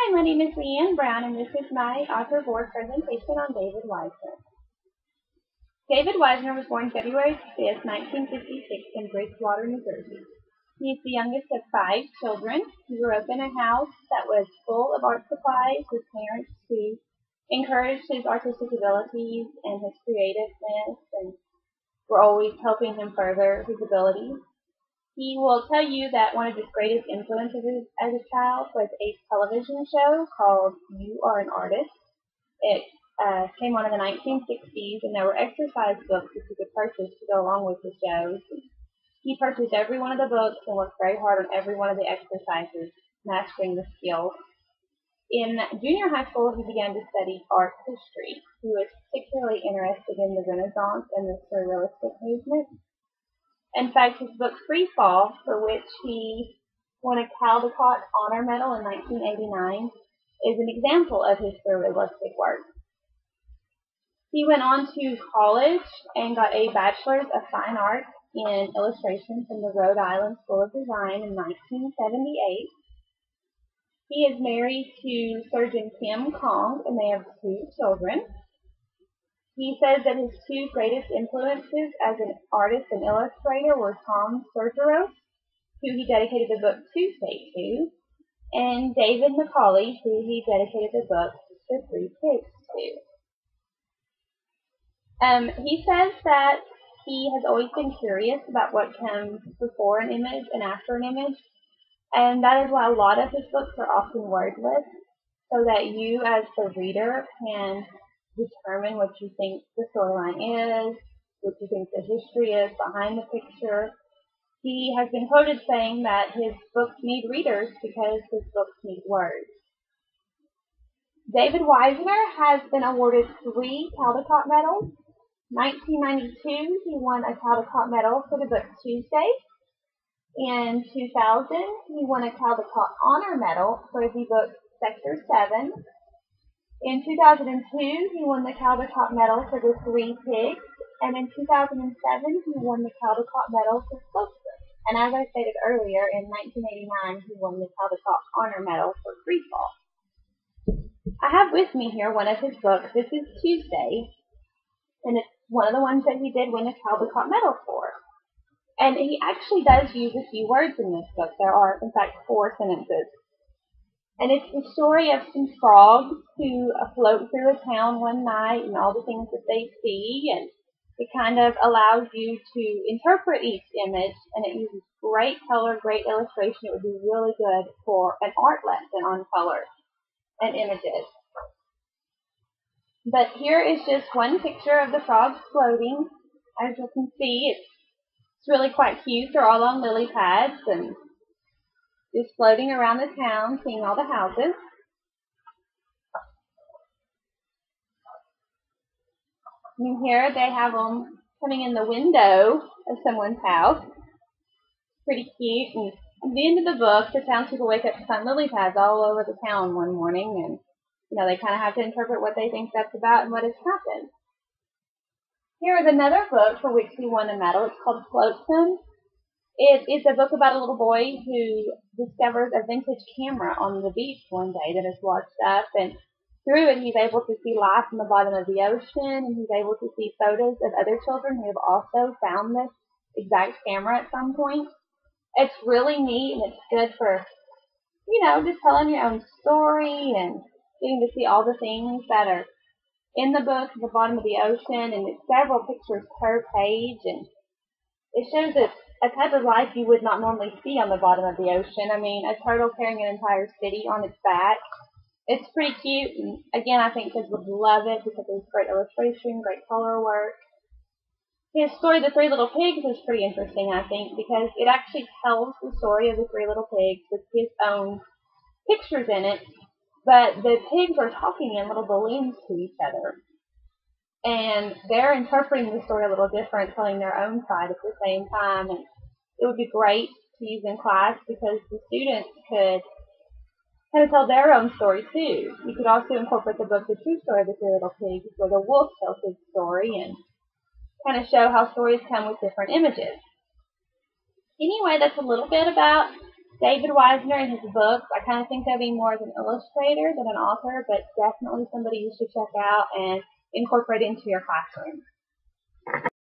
Hi, my name is LeaAnn Brown, and this is my author board presentation on David Wiesner. David Wiesner was born February 5th, 1956 in Bridgewater, New Jersey. He is the youngest of 5 children. He grew up in a house that was full of art supplies with parents who encouraged his artistic abilities and his creativeness and were always helping him further his abilities. He will tell you that one of his greatest influences as a child was a television show called You Are an Artist. It came on in the 1960s, and there were exercise books that you could purchase to go along with the shows. He purchased every one of the books and worked very hard on every one of the exercises, mastering the skills. In junior high school, he began to study art history. He was particularly interested in the Renaissance and the Surrealistic movement. In fact, his book Free Fall, for which he won a Caldecott Honor Medal in 1989, is an example of his surrealistic work. He went on to college and got a Bachelor's of Fine Arts in Illustration from the Rhode Island School of Design in 1978. He is married to surgeon Kim Kong, and they have 2 children. He says that his 2 greatest influences as an artist and illustrator were Tom Sergeros, who he dedicated the book Tuesday to, and David Macaulay, who he dedicated the book The 3 Pigs to. He says that he has always been curious about what comes before an image and after an image, and that is why a lot of his books are often wordless, so that you as the reader can determine what you think the storyline is, what you think the history is behind the picture. He has been quoted saying that his books need readers because his books need words. David Wiesner has been awarded 3 Caldecott medals. 1992, he won a Caldecott medal for the book Tuesday. In 2000, he won a Caldecott Honor Medal for the book Sector 7. In 2002, he won the Caldecott Medal for The 3 Pigs, and in 2007, he won the Caldecott Medal for Closer. And as I stated earlier, in 1989, he won the Caldecott Honor Medal for Free Fall. I have with me here one of his books. This is Tuesday, and it's one of the ones that he did win a Caldecott Medal for. And he actually does use a few words in this book. There are, in fact, 4 sentences. And it's the story of some frogs who float through a town one night and all the things that they see, and it kind of allows you to interpret each image, and it uses great color, great illustration. It would be really good for an art lesson on color and images. But here is just one picture of the frogs floating. As you can see, it's really quite cute. They're all on lily pads and just floating around the town, seeing all the houses. And here they have them coming in the window of someone's house. Pretty cute. And at the end of the book, the townspeople wake up to find lily pads all over the town one morning, and they kind of have to interpret what they think that's about and what has happened. Here is another book for which he won a medal. It's called Flotsam. It is a book about a little boy who discovers a vintage camera on the beach one day that is washed up, and through it he's able to see life in the bottom of the ocean, and he's able to see photos of other children who have also found this exact camera at some point. It's really neat, and it's good for, just telling your own story and getting to see all the things that are in the book at the bottom of the ocean, and it's several pictures per page, and it shows a type of life you would not normally see on the bottom of the ocean. I mean, a turtle carrying an entire city on its back. It's pretty cute, and again, I think kids would love it because there's great illustration, great color work. His story, The 3 Little Pigs, is pretty interesting, I think, because it actually tells the story of the 3 little pigs with his own pictures in it, but the pigs are talking in little balloons to each other. And they're interpreting the story a little different, telling their own side at the same time. And it would be great to use in class because the students could kind of tell their own story too. You could also incorporate the book The True Story of the 3 Little Pigs, where the wolf tells his story, and kind of show how stories come with different images. Anyway, that's a little bit about David Wiesner and his books, I kind of think of him more as an illustrator than an author, but definitely somebody you should check out and incorporate into your classroom.